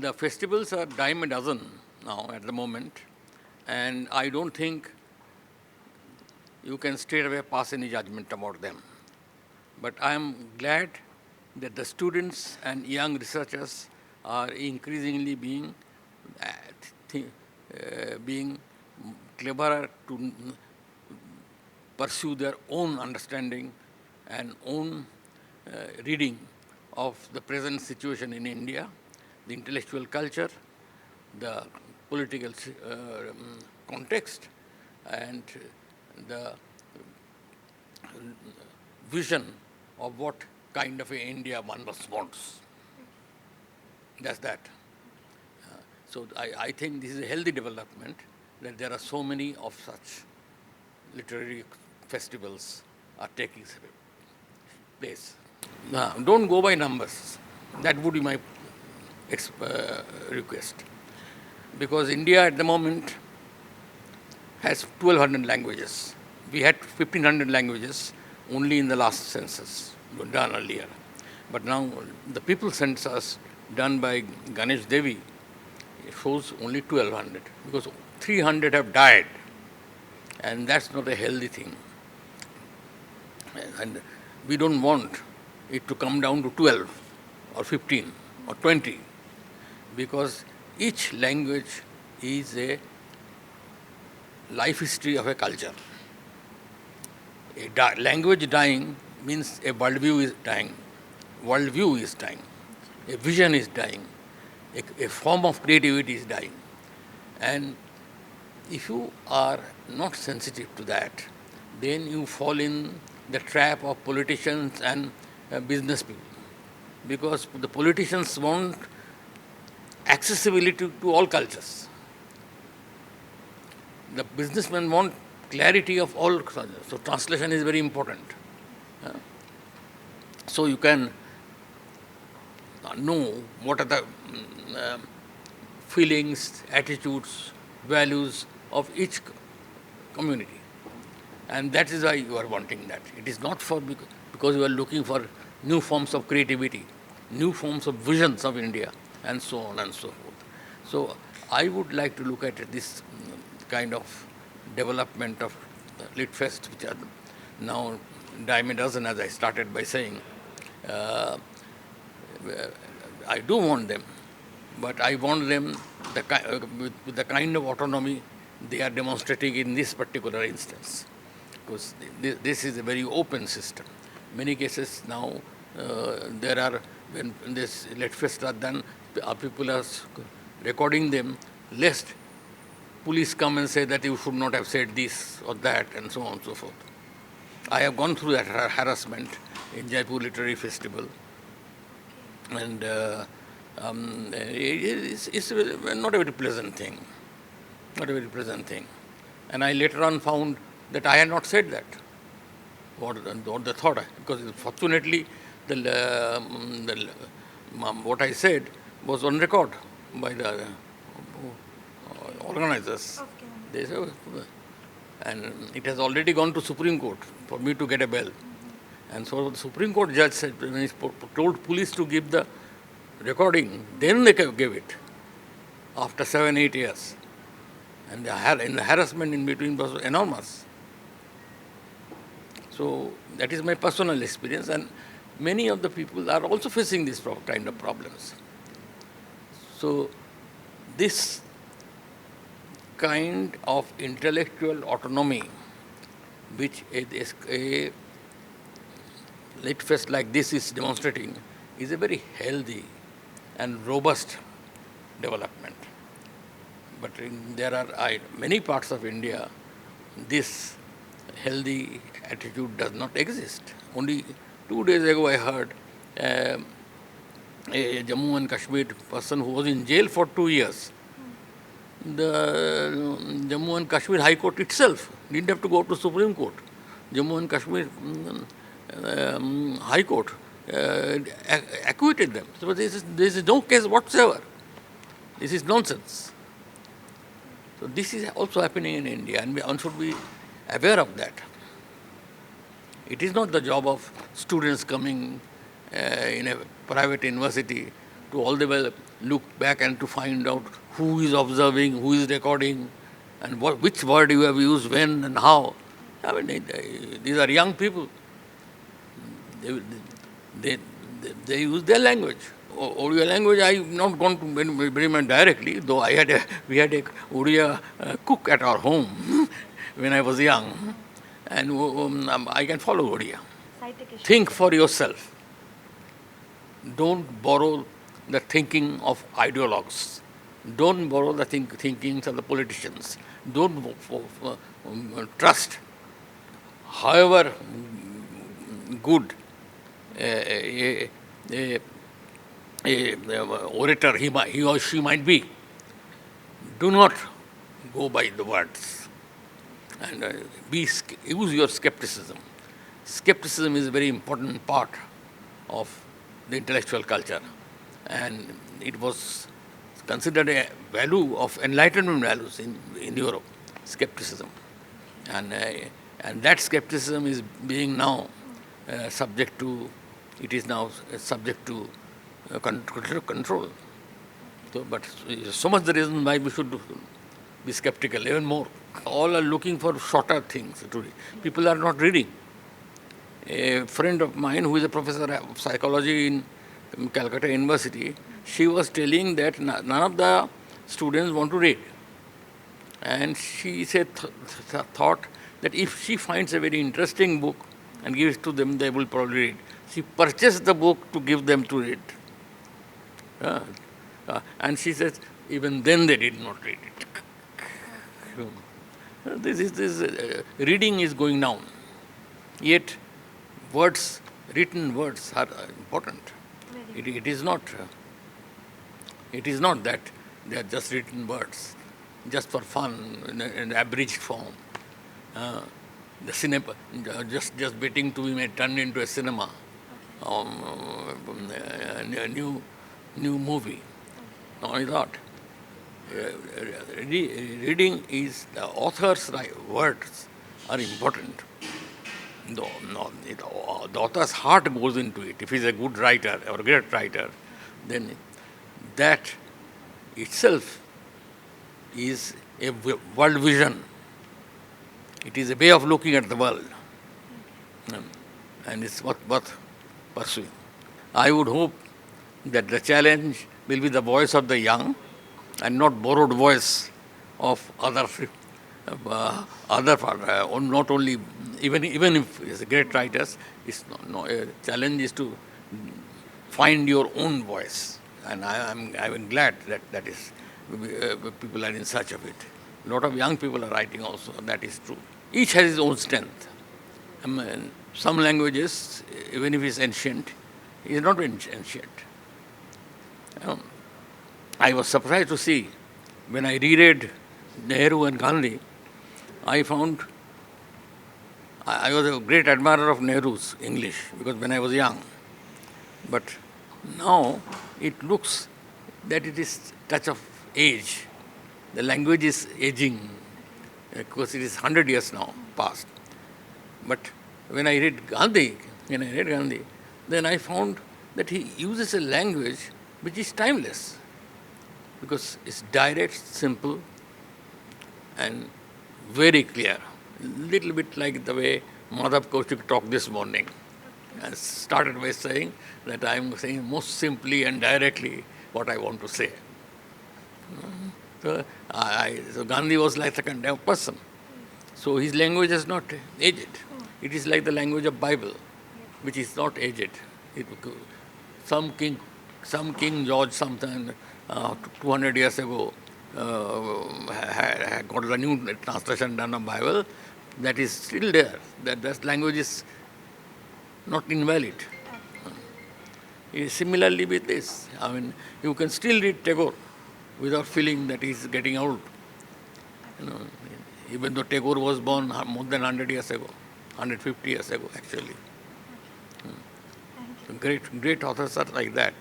the festivals are dime a dozen now at the moment, and I don't think you can straight away pass any judgment about them. But I am glad that the students and young researchers are increasingly uh, being cleverer to pursue their own understanding and own reading of the present situation in India, the intellectual culture, the political context, and the vision of what kind of a India one must wants. That's that. So I think this is a healthy development that there are so many of such literary festivals are taking place. Now, don't go by numbers. That would be my request. Because India at the moment has 1,200 languages. We had 1,500 languages only in the last census done earlier. But now the people census done by Ganesh Devi shows only 1,200 because 300 have died, and that's not a healthy thing. And we don't want it to come down to 12 or 15 or 20 because each language is a life history of a culture. A language dying means a worldview is dying. Worldview is dying. A vision is dying. A form of creativity is dying. And if you are not sensitive to that, then you fall in the trap of politicians and business people. Because the politicians want accessibility to all cultures. The businessmen want clarity of all cultures. So translation is very important. So you can know what are the feelings, attitudes, values of each community. And that is why you are wanting that. It is not for because you are looking for new forms of creativity, new forms of visions of India, and so on and so forth. So I would like to look at this kind of development of LitFest, which are now dime a dozen, as I started by saying. I do want them, but I want them with the kind of autonomy they are demonstrating in this particular instance. Because this is a very open system. Many cases now, there are, when this LitFest are done, people are recording them, lest police come and say that you should not have said this or that, and so on and so forth. I have gone through that harassment in Jaipur Literary Festival. And it's not a very pleasant thing. Not a very pleasant thing. And I later on found that I had not said that, or the thought, because fortunately what I said was on record by the organizers. Okay. They said, and it has already gone to Supreme Court for me to get a bail. And so the Supreme Court judge said, when he told police to give the recording, then they gave it after 7-8 years. And the harassment in between was enormous. So that is my personal experience, and many of the people are also facing this kind of problems. So this kind of intellectual autonomy, which a LitFest like this is demonstrating, is a very healthy and robust development. But there are many parts of India, this healthy attitude does not exist. Only 2 days ago I heard a Jammu and Kashmir person who was in jail for 2 years. The Jammu and Kashmir High Court itself didn't have to go to Supreme Court. Jammu and Kashmir High Court acquitted them. So this is no case whatsoever. This is nonsense. So this is also happening in India, and one should be aware of that. It is not the job of students coming in a private university to all the way look back and to find out who is observing, who is recording, and which word you have used when and how. I mean, these are young people. They, they, they use their language. Odia language, I have not gone to very much directly, though we had a Odia cook at our home when I was young, and I can follow Odia. Think for yourself. Don't borrow the thinking of ideologues. Don't borrow the thinkings of the politicians. Don't trust, however good a orator he or she might be. Do not go by the words, and use your skepticism. Skepticism is a very important part of the intellectual culture, and it was considered a value of enlightenment values in Europe, skepticism, and that skepticism is being now subject to control. So, but so much the reason why we should be skeptical even more. All are looking for shorter things today. People are not reading. A friend of mine who is a professor of psychology in Calcutta University, she was telling that none of the students want to read. And she said, thought that if she finds a very interesting book and gives it to them, they will probably read. She purchased the book to give them to read. And she says, even then they did not read it. Reading is going down. Yet, written words are important. It is not that they are just written words, just for fun, in abridged form. The cinema, just waiting to be made, turned into a cinema, a new movie. Not only that. Reading is the author's words are important. The author's heart goes into it. If he's a good writer or a great writer, then that itself is a world vision. It is a way of looking at the world. And it's worth pursuing. I would hope that the challenge will be the voice of the young and not borrowed voice of other not only, even if it's great writers, a challenge is to find your own voice. And I'm glad that is people are in search of it. A lot of young people are writing also, that is true. Each has his own strength. I mean, some languages, even if it's ancient, is not ancient. I was surprised to see when I reread Nehru and Gandhi, I found I was a great admirer of Nehru's English because when I was young. But now it looks that it is touch of age. The language is aging. Of course, it is 100 years now past. But when I read Gandhi, then I found that he uses a language which is timeless because it's direct, simple, and very clear. Little bit like the way Madhav Kaushik talked this morning. I started by saying that I am saying most simply and directly what I want to say. So Gandhi was like the kind of person. So his language is not aged. It is like the language of Bible, which is not aged. Some King George sometime 200 years ago had got the new translation done of Bible. That is still there. That language is not invalid. Similarly with this, I mean, you can still read Tagore without feeling that he is getting old. Even though Tagore was born more than 100 years ago, 150 years ago actually. Great authors are like that.